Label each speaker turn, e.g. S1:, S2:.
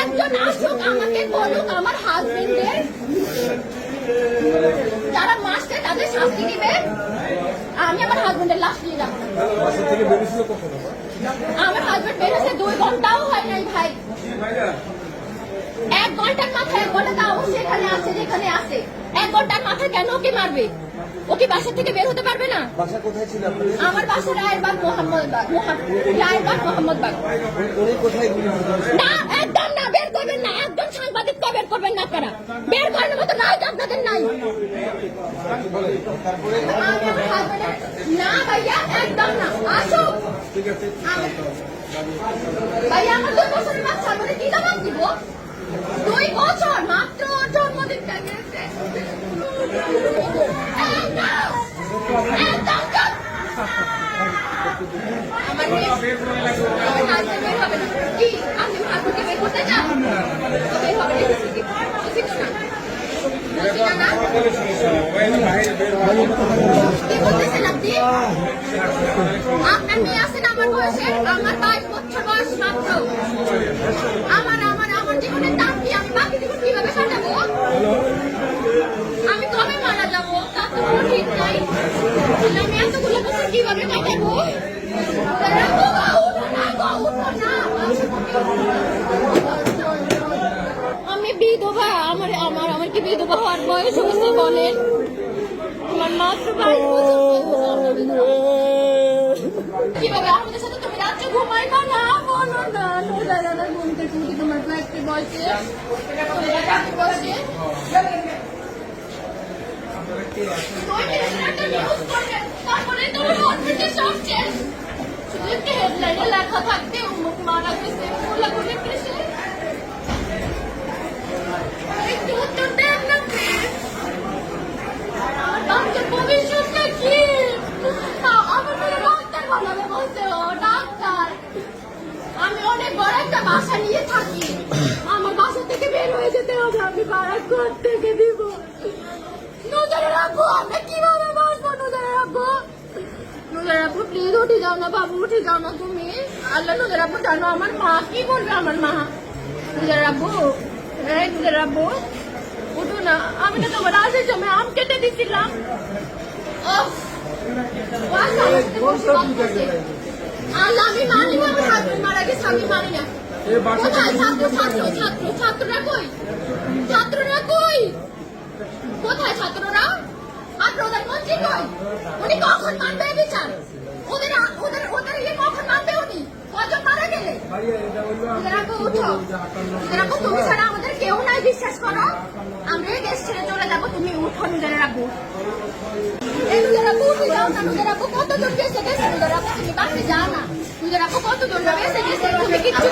S1: একজন আসুক আমাকে বলুক আমার হাজবেন্ডের যারা মাসে তাদের শাস্তি দিবে। আমি আমার হাজবেন্ডের লাশ নিয়ে যাবো। আমার হাজবেন্ড বেরোছে 2 ঘন্টাও হয় নাই ভাই। 1 ঘন্টার মাথায় 1 ঘন্টা তাও সেখানে আছে যেখানে আছে। 1 ঘন্টার মাথায় কেন ওকে মারবে? ওকে বাসা থেকে বের হতে পারবে না?
S2: বাসা কোথায় ছিল আপনার?
S1: আমার বাসা রায়েরবাগ মোহাম্মদবাগ। রায়েরবাগ মোহাম্মদবাগ।
S2: উনি কোথায়?
S1: না একদম না, বের করবেন না। একদম সাংবাদিক বের করবেন না আপনারা। বের করার মতো রাইট আপনাদের নাই। না ভাইয়া একদম না। আসুক ভাইয়া, আমার 2 বছরের বাচ্চা, আমাদের কি জবাব দিব? 2 বছর মাত্র, জন্মদিনটা গেছে। আপনার মেয়ে আছেন আমার বয়সে, আমার 22 বছর বয়স মাত্র। আমার জীবনের দাম কি? আমি বাকি জীবন কিভাবে কাটাবো? আমি কবে মারা যাবো তা তো কোনো ঠিক নাই। আমি এতগুলো বছর কিভাবে কাটাবো? আমি বিধবা। আমার কি বিধবা হওয়ার বয়স হয়েছে বলেন? আমার মাত্র 22 বছর। কিভাবে আমাদের সাথে তুমি রাত্রে ঘুমাই না? না বলো না, নোজারানা ঘুম থেকে উঠি তোমার ফ্ল্যাটে বসে, তারপরে তোমার হসপিটাল সব শেষ। শুধু একটা হেডলাইনে লেখা থাকতে উমুক মারা গেছে, কোলাকুলি কেসে। একটু উত্তর দেন না প্লিজ। আমার বাচ্চার ভবিষ্যৎটা কি? আমার মেয়ে ডাক্তার বানাবে বলছে। ও ডাক্তার। আমি অনেক বড় একটা বাসা নিয়ে থাকি। আমার বাসা থেকে বের হয়ে যেতে হবে। আমি ভাড়া ঘর থেকে দিব। নজরে রাখবো। আমরা কিভাবে বাঁচবো? নজরে রাখবো। নজরে রাখবো প্লিজ। উঠে যাও না বাবু, উঠে যাও না তুমি। আল্লাহ নজরে রাখবো। জানো আমার মা কি বলবে? আমার মা নজরে রাখবো। নজরে রাখবো। উঠো না। আমি না তোমার আজের সময় আম কেটে দিচ্ছিলাম। আল্লাহ আমি মানি না। আমার হাজবেন্ড মারা গেছে, আমি মানি না। কোথায় ছাত্ররা কই? ছাত্ররা কই? কোথায় ছাত্ররা? আর প্রধানমন্ত্রী কই? উনি কখন মানবে বিচার? ওদের কখন মানবে? উনি কজন মারা গেলে? তুমি ছাড়া আমাদের কেউ নাই, বিশ্বাস করো। আমরা এই দেশ ছেড়ে চলে যাবো। তুমি উঠো। নিজের রাখবো। কতজন বেঁচে গেছে? তুমি বাড়তে যাও না। নিজের রাখবো কতজন বেঁচে গেছে? তুমি কিচ্ছু